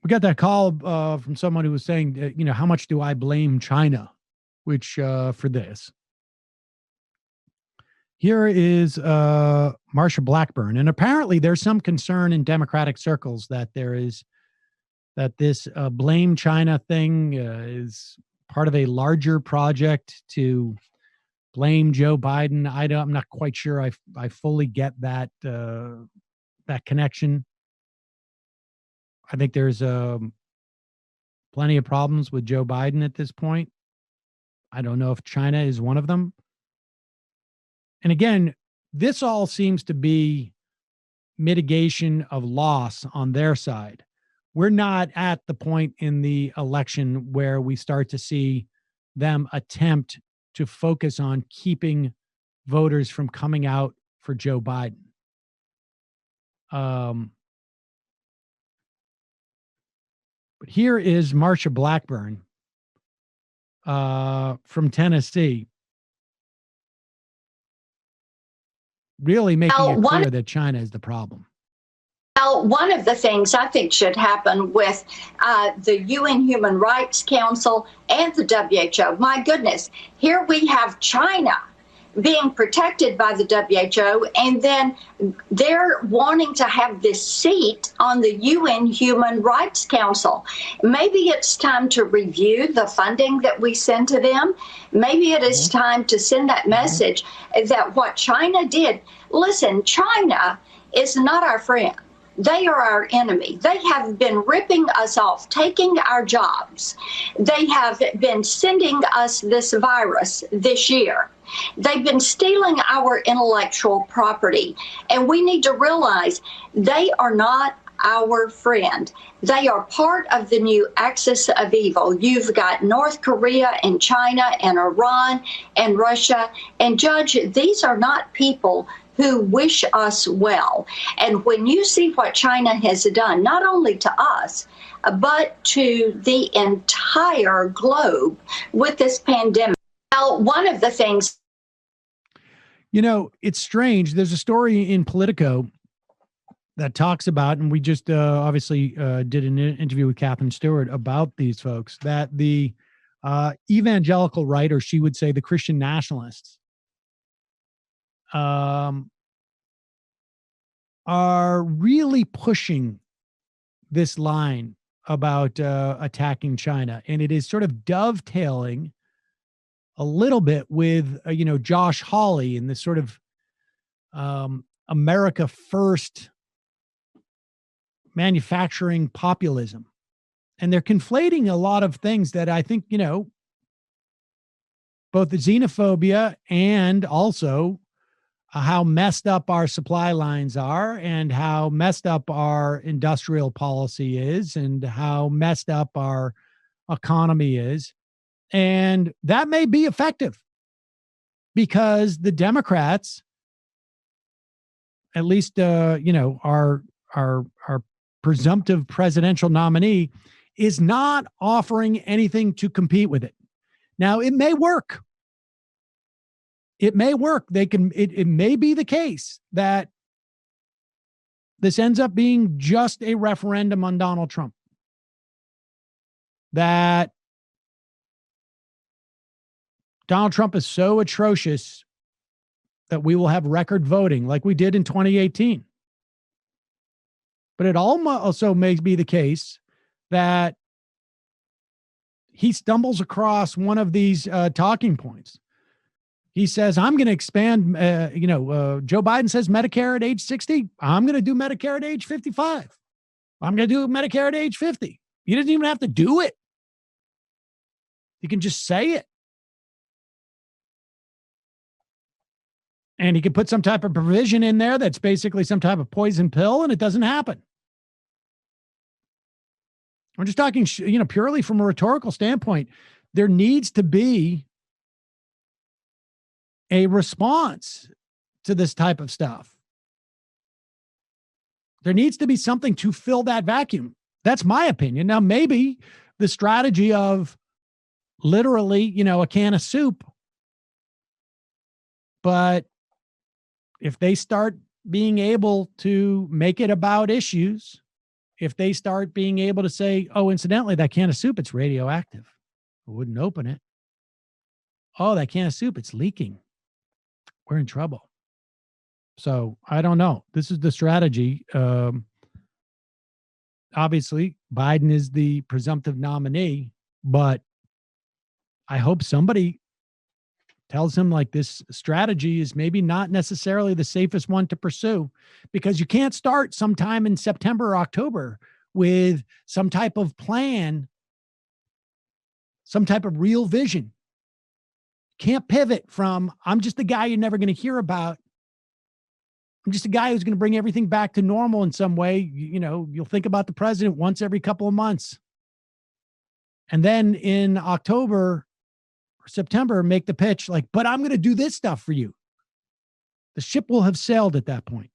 We got that call from someone who was saying, how much do I blame China, which for this? Here is Marsha Blackburn, and apparently there's some concern in Democratic circles that this blame China thing is part of a larger project to blame Joe Biden. I'm not quite sure I fully get that connection. I think there's plenty of problems with Joe Biden at this point. I don't know if China is one of them. And again, this all seems to be mitigation of loss on their side. We're not at the point in the election where we start to see them attempt to focus on keeping voters from coming out for Joe Biden. But here is Marsha Blackburn from Tennessee, really making it clear that China is the problem. Well, one of the things I think should happen with the UN Human Rights Council and the WHO, my goodness, here we have China being protected by the WHO, and then they're wanting to have this seat on the UN Human Rights Council. Maybe it's time to review the funding that we send to them. Maybe it is time to send that message that what China did, listen, China is not our friend. They are our enemy. They have been ripping us off, taking our jobs. They have been sending us this virus this year. They've been stealing our intellectual property. And we need to realize they are not our friend. They are part of the new axis of evil. You've got North Korea and China and Iran and Russia. And Judge, these are not people who wish us well. And when you see what China has done, not only to us, but to the entire globe with this pandemic. Well, one of the things. It's strange. There's a story in Politico that talks about, and we just obviously did an interview with Catherine Stewart about these folks, that the evangelical right, or she would say the Christian nationalists, are really pushing this line about attacking China. And it is sort of dovetailing a little bit with, Josh Hawley and this sort of America First manufacturing populism. And they're conflating a lot of things that I think, both the xenophobia and also how messed up our supply lines are and how messed up our industrial policy is and how messed up our economy is. And that may be effective because the Democrats, at least, our presumptive presidential nominee, is not offering anything to compete with it. Now, it may work. It may work. It may be the case that this ends up being just a referendum on Donald Trump. That Donald Trump is so atrocious that we will have record voting like we did in 2018. But it also may be the case that he stumbles across one of these talking points. He says, I'm going to expand, Joe Biden says Medicare at age 60. I'm going to do Medicare at age 55. I'm going to do Medicare at age 50. He doesn't even have to do it. He can just say it. And he can put some type of provision in there that's basically some type of poison pill, and it doesn't happen. I'm just talking, purely from a rhetorical standpoint. There needs to be a response to this type of stuff. There needs to be something to fill that vacuum. That's my opinion. Now, maybe the strategy of literally, a can of soup, but if they start being able to make it about issues, if they start being able to say, oh, incidentally, that can of soup, it's radioactive. I wouldn't open it. Oh, that can of soup, it's leaking. We're in trouble. So I don't know. This is the strategy. Obviously, Biden is the presumptive nominee, but I hope somebody tells him like this strategy is maybe not necessarily the safest one to pursue, because you can't start sometime in September or October with some type of plan, some type of real vision. Can't pivot from, I'm just the guy you're never going to hear about. I'm just a guy who's going to bring everything back to normal in some way. You know, you'll think about the president once every couple of months. And then in October or September, make the pitch like, but I'm going to do this stuff for you. The ship will have sailed at that point.